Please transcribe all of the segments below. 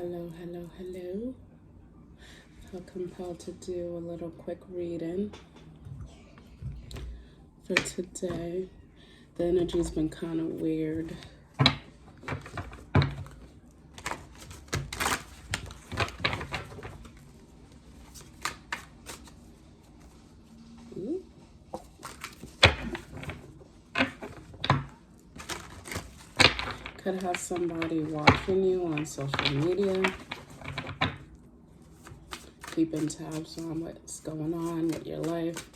Hello, hello, hello. Felt compelled to do a little quick reading for today. The energy's been kind of weird. Could have somebody watching you on social media, keeping tabs on what's going on with your life.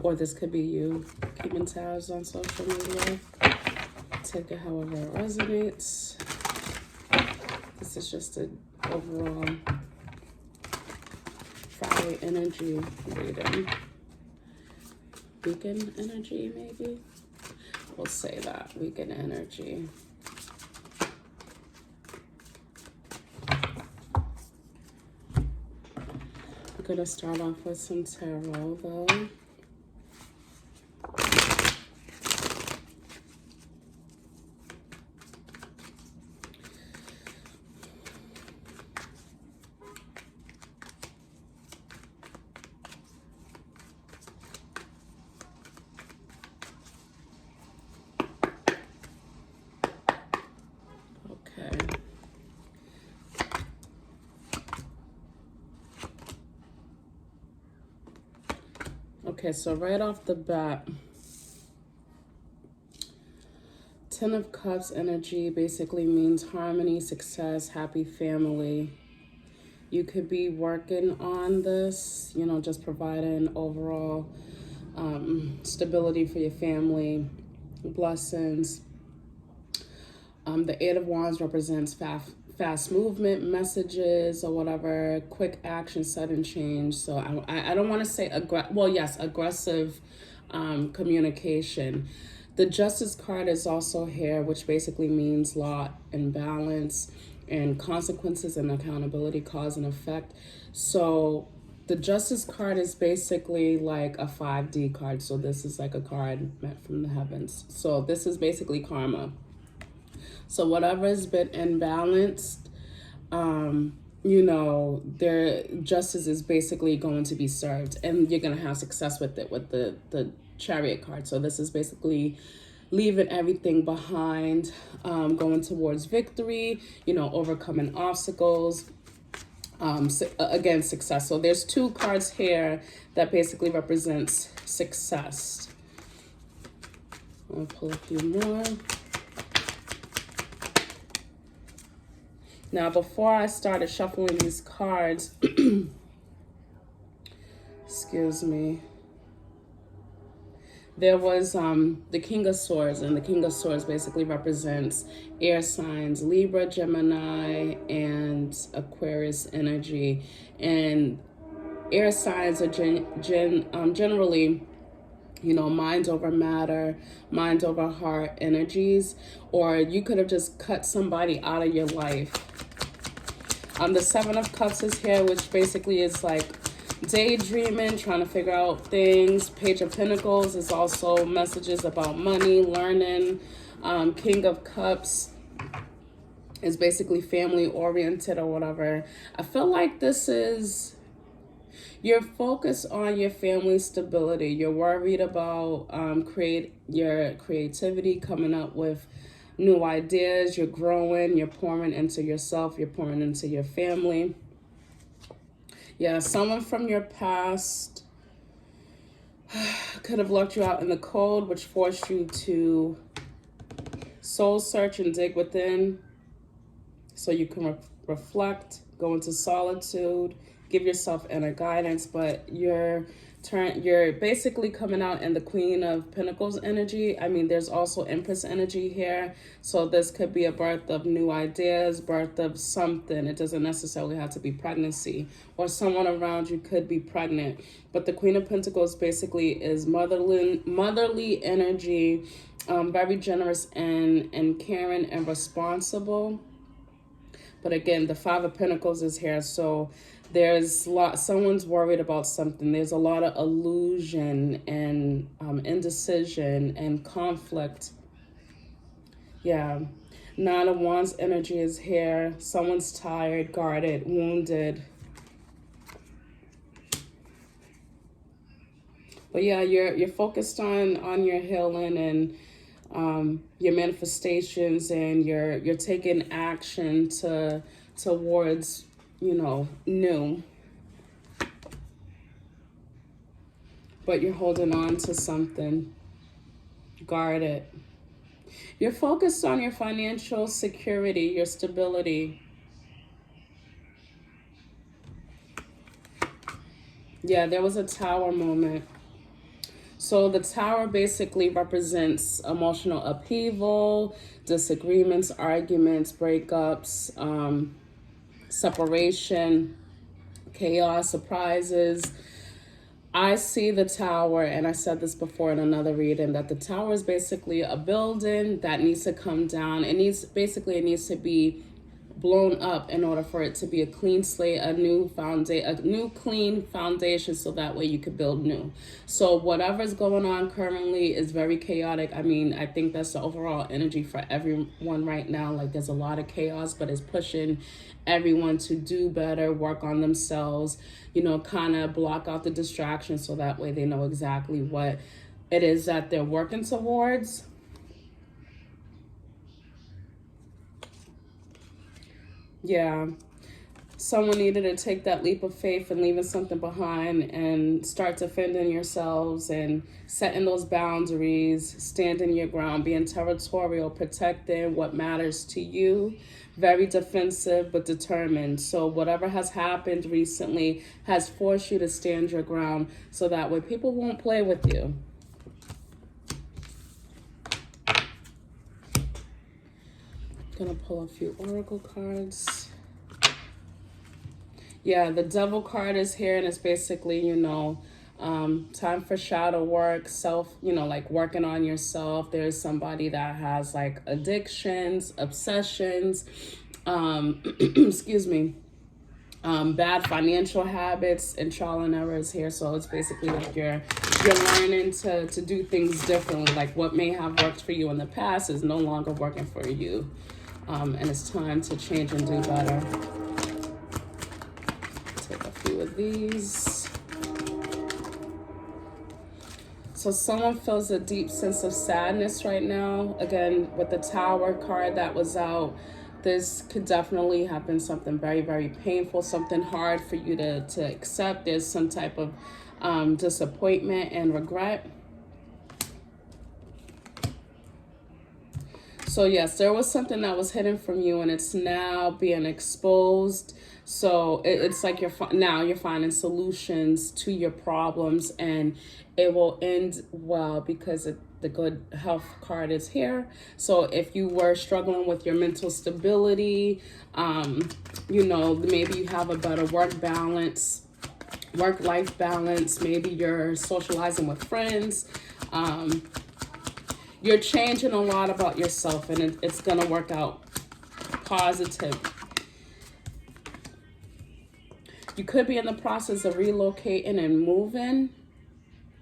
Or this could be you keeping tabs on social media. Take it however it resonates. This is just an overall Friday energy reading. Weekend energy, maybe? We'll say that. Weekend energy. I'm going to start off with some tarot, though. Okay, so right off the bat, Ten of Cups energy basically means harmony, success, happy family. You could be working on this, you know, just providing overall stability for your family, blessings. The Eight of Wands represents fast movement, messages, or whatever, quick action, sudden change. So I don't want to say aggressive communication. The Justice card is also here, which basically means law and balance and consequences and accountability, cause and effect. So the Justice card is basically like a 5D card. So this is like a card meant from the heavens. So this is basically karma. So whatever has been imbalanced, you know, their justice is basically going to be served, and you're going to have success with it with the Chariot card. So this is basically leaving everything behind, going towards victory, you know, overcoming obstacles, again, success. So there's two cards here that basically represents success. I'll pull a few more. Now, before I started shuffling these cards, excuse me, there was the King of Swords, and the King of Swords basically represents air signs, Libra, Gemini, and Aquarius energy. And air signs are generally, you know, mind over matter, mind over heart energies, or you could have just cut somebody out of your life. The Seven of Cups is here, which basically is like daydreaming, trying to figure out things. Page of Pentacles is also messages about money, learning. King of Cups is basically family oriented or whatever. I feel like this is, you're focused on your family stability. You're worried about your creativity, coming up with new ideas. You're growing, you're pouring into yourself, you're pouring into your family. Yeah, someone from your past could have locked you out in the cold, which forced you to soul search and dig within so you can reflect, go into solitude, give yourself inner guidance. But you're basically coming out in the Queen of Pentacles energy. I mean, there's also Empress energy here. So this could be a birth of new ideas, birth of something. It doesn't necessarily have to be pregnancy, or someone around you could be pregnant. But the Queen of Pentacles basically is motherly energy, very generous and caring and responsible. But again, the Five of Pentacles is here. So there's someone's worried about something. There's a lot of illusion and indecision and conflict. Yeah. Nine of Wands energy is here. Someone's tired, guarded, wounded. But yeah, you're focused on your healing and your manifestations, and you're taking action towards, you know, new. But you're holding on to something. Guard it. You're focused on your financial security, your stability. Yeah, there was a Tower moment. So the Tower basically represents emotional upheaval, disagreements, arguments, breakups, separation, chaos, surprises. I see the Tower, and I said this before in another reading, that the Tower is basically a building that needs to come down. It needs to be blown up in order for it to be a clean slate, a new clean foundation, so that way you could build new. So whatever's going on currently is very chaotic. I mean, I think that's the overall energy for everyone right now. Like, there's a lot of chaos, but it's pushing everyone to do better, work on themselves, you know, kind of block out the distractions, so that way they know exactly what it is that they're working towards. Yeah, someone needed to take that leap of faith and leaving something behind and start defending yourselves and setting those boundaries, standing your ground, being territorial, protecting what matters to you. Very defensive but determined. So whatever has happened recently has forced you to stand your ground, so that way people won't play with you. Gonna pull a few oracle cards. Yeah, the Devil card is here, and it's basically, you know, time for shadow work, self, you know, like working on yourself. There's somebody that has like addictions, obsessions, excuse me, bad financial habits, and trial and errors here. So it's basically like you're learning to do things differently. Like what may have worked for you in the past is no longer working for you. And it's time to change and do better. Take a few of these. So someone feels a deep sense of sadness right now. Again, with the Tower card that was out, this could definitely have been something very, very painful, something hard for you to accept. There's some type of disappointment and regret. So yes, there was something that was hidden from you, and it's now being exposed. So it's like you're finding solutions to your problems, and it will end well because the good health card is here. So if you were struggling with your mental stability, you know, maybe you have a better work-life balance, maybe you're socializing with friends, you're changing a lot about yourself, and it's going to work out positive. You could be in the process of relocating and moving,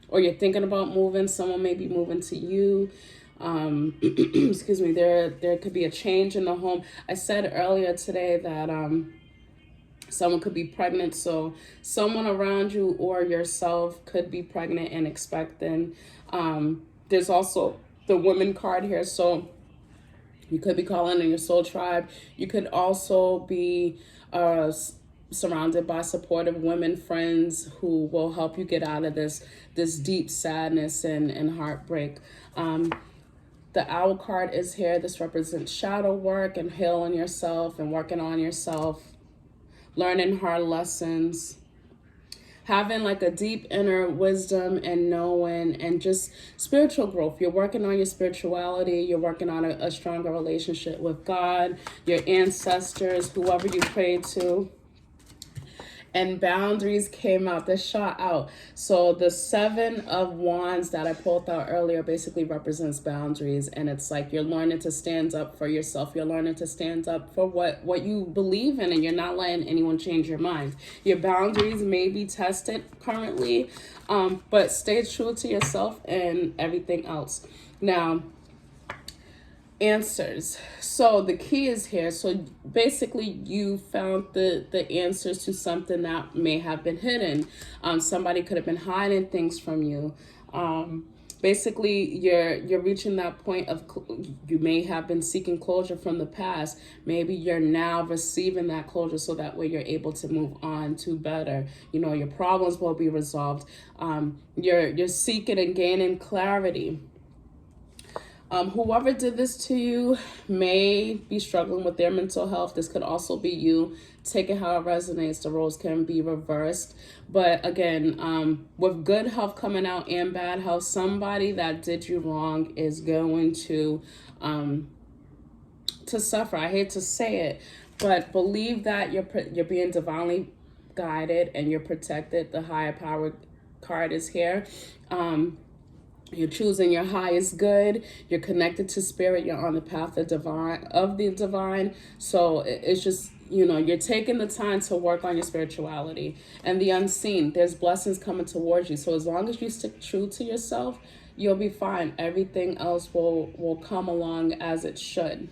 or you're thinking about moving. Someone may be moving to you. Excuse me. There could be a change in the home. I said earlier today that someone could be pregnant. So someone around you or yourself could be pregnant and expecting. There's also the Woman card here. So you could be calling in your soul tribe. You could also be surrounded by supportive women friends who will help you get out of this deep sadness and heartbreak. The Owl card is here. This represents shadow work and healing yourself and working on yourself, learning hard lessons, having like a deep inner wisdom and knowing, and just spiritual growth. You're working on your spirituality. You're working on a stronger relationship with God, your ancestors, whoever you pray to. And boundaries came out. This shot out. So the Seven of Wands that I pulled out earlier basically represents boundaries. And it's like you're learning to stand up for yourself. You're learning to stand up for what you believe in, and you're not letting anyone change your mind. Your boundaries may be tested currently, but stay true to yourself and everything else. Now, answers. So the key is here. So basically you found the answers to something that may have been hidden. Somebody could have been hiding things from you. Basically you're reaching that point of, you may have been seeking closure from the past. Maybe you're now receiving that closure, so that way you're able to move on to better. Your problems will be resolved. You're seeking and gaining clarity. Whoever did this to you may be struggling with their mental health. This could also be you. Take it how it resonates. The roles can be reversed. But again, with good health coming out and bad health, somebody that did you wrong is going to suffer. I hate to say it, but believe that you're being divinely guided and you're protected. The higher power card is here. You're choosing your highest good. You're connected to spirit. You're on the path of the divine. So it's just, you're taking the time to work on your spirituality and the unseen. There's blessings coming towards you. So as long as you stick true to yourself, you'll be fine. Everything else will come along as it should.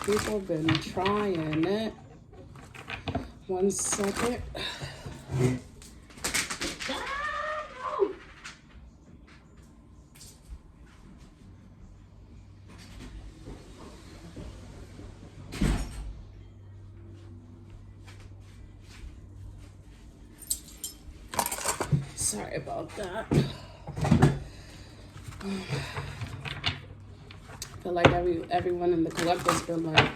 People have been trying it. 1 second. Sorry about that. I feel like everyone in the collective's been like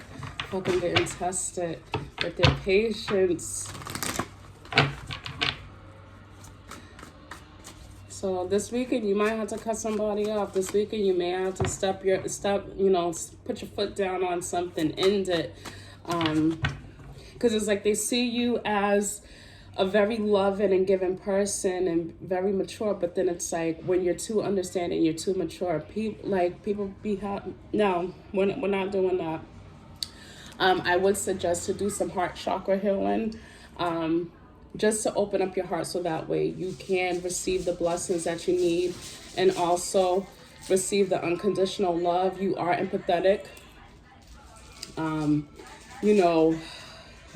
fucking getting tested with their patience. So this weekend you might have to cut somebody off. This weekend you may have to put your foot down on something, end it. Because it's like they see you as a very loving and giving person and very mature, but then it's like when you're too understanding, you're too mature. People be happy. No, we're not doing that. I would suggest to do some heart chakra healing, just to open up your heart, so that way you can receive the blessings that you need and also receive the unconditional love. You are empathetic.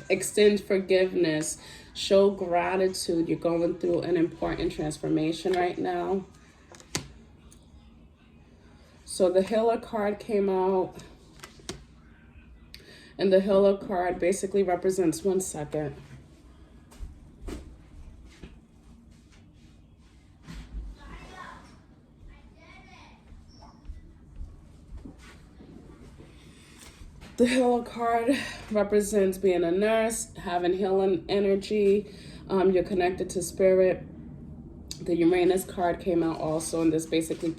Extend forgiveness, show gratitude. You're going through an important transformation right now. So the healer card came out. And the healer card basically represents, 1 second. The healer card represents being a nurse, having healing energy. You're connected to spirit. The Uranus card came out also, and this basically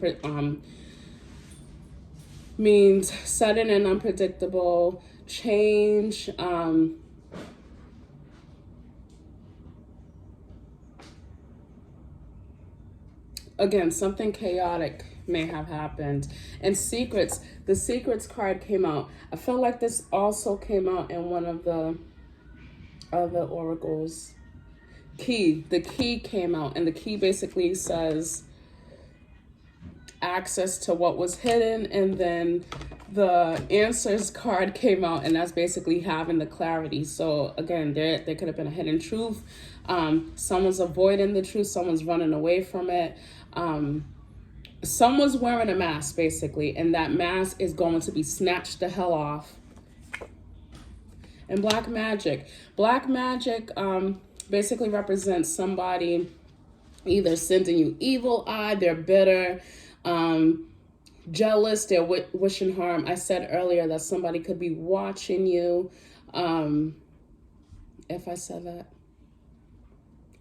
means sudden and unpredictable change. Again, something chaotic may have happened. And secrets, the secrets card came out. I felt like this also came out in one of the other oracles. The key came out, and the key basically says access to what was hidden. And then the answers card came out, and that's basically having the clarity. So again, there could have been a hidden truth. Someone's avoiding the truth. Someone's running away from it. Someone's wearing a mask, basically, and that mask is going to be snatched the hell off. And black magic basically represents somebody either sending you evil eye, they're bitter, jealous, they're wishing harm. I said earlier that somebody could be watching you. If I said that,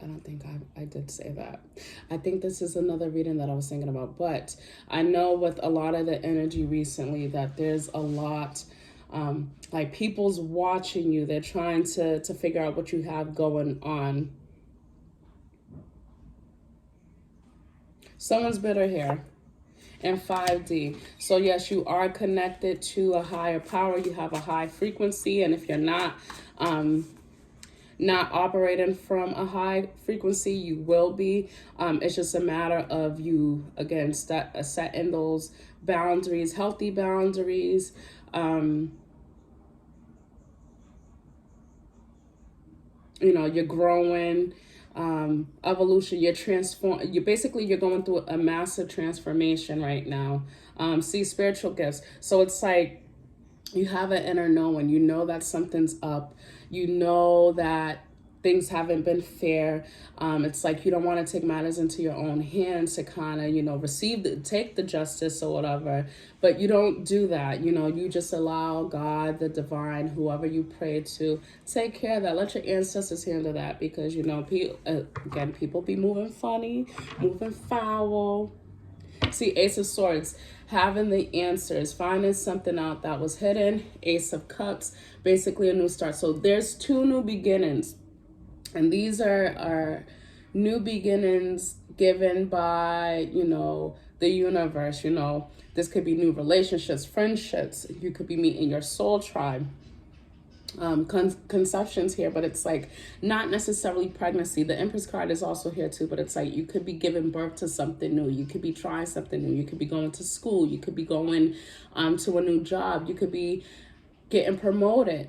I don't think I did say that. I think this is another reading that I was thinking about. But I know with a lot of the energy recently that there's a lot, like people's watching you. They're trying to figure out what you have going on. Someone's bitter here. And 5D. So yes, you are connected to a higher power. You have a high frequency. And if you're not, not operating from a high frequency. You will be. It's just a matter of you, again, setting those boundaries, healthy boundaries. You're growing, evolution, you're going through a massive transformation right now. See, spiritual gifts. So it's like you have an inner knowing. You know that something's up. You know that things haven't been fair. It's like you don't want to take matters into your own hands to kind of, take the justice or whatever. But you don't do that. You just allow God, the divine, whoever you pray to, take care of that. Let your ancestors handle that, because, people be moving funny, moving foul. See, Ace of Swords, having the answers, finding something out that was hidden. Ace of Cups, basically a new start. So there's 2 new beginnings. And these are new beginnings given by, the universe. This could be new relationships, friendships. You could be meeting your soul tribe. Conceptions here, but it's like not necessarily pregnancy. The Empress card is also here too, but it's like you could be giving birth to something new. You could be trying something new. You could be going to school. You could be going to a new job. You could be getting promoted.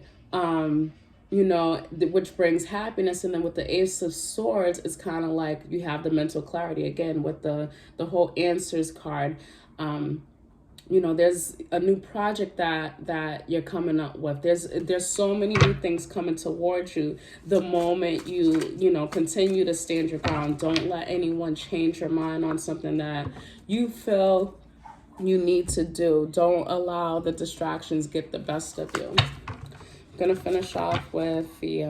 Which brings happiness. And then with the Ace of Swords, it's kind of like you have the mental clarity again with the whole answers card. There's a new project that you're coming up with. There's so many new things coming towards you. The moment you continue to stand your ground, don't let anyone change your mind on something that you feel you need to do. Don't allow the distractions get the best of you. I'm gonna finish off with the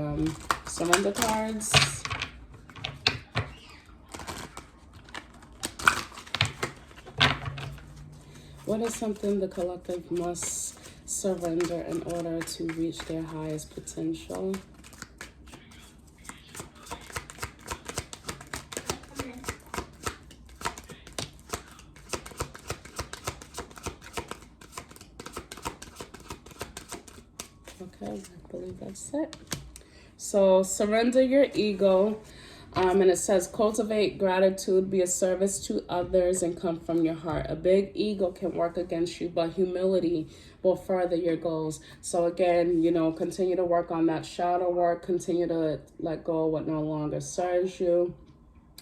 surrender cards. What is something the collective must surrender in order to reach their highest potential? Okay, I believe that's it. So surrender your ego. And it says, cultivate gratitude, be a service to others, and come from your heart. A big ego can work against you, but humility will further your goals. So again, continue to work on that shadow work. Continue to let go of what no longer serves you.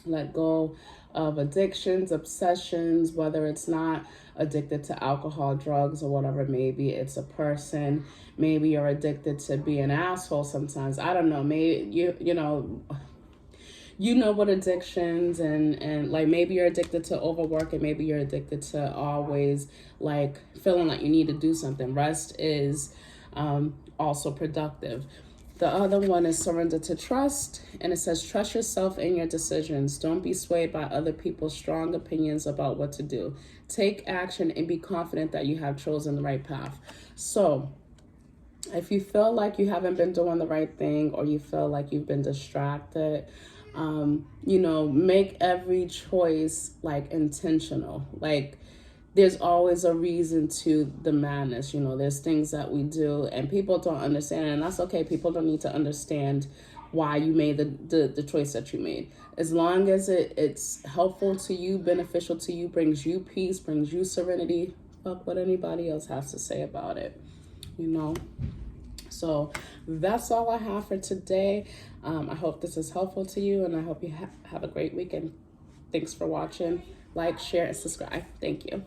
Let go of addictions, obsessions, whether it's not addicted to alcohol, drugs, or whatever. Maybe it's a person. Maybe you're addicted to be an asshole sometimes. I don't know. Maybe you know what addictions and like maybe you're addicted to overwork, and maybe you're addicted to always like feeling like you need to do something. Rest is also productive. The other one is surrender to trust, and it says trust yourself in your decisions. Don't be swayed by other people's strong opinions about what to do. Take action and be confident that you have chosen the right path. So if you feel like you haven't been doing the right thing, or you feel like you've been distracted, make every choice like intentional. Like there's always a reason to the madness. There's things that we do and people don't understand, and that's okay. People don't need to understand why you made the choice that you made. As long as it's helpful to you, beneficial to you, brings you peace, brings you serenity, fuck what anybody else has to say about it. So that's all I have for today. I hope this is helpful to you, and I hope you have a great weekend. Thanks for watching. Like, share, and subscribe. Thank you.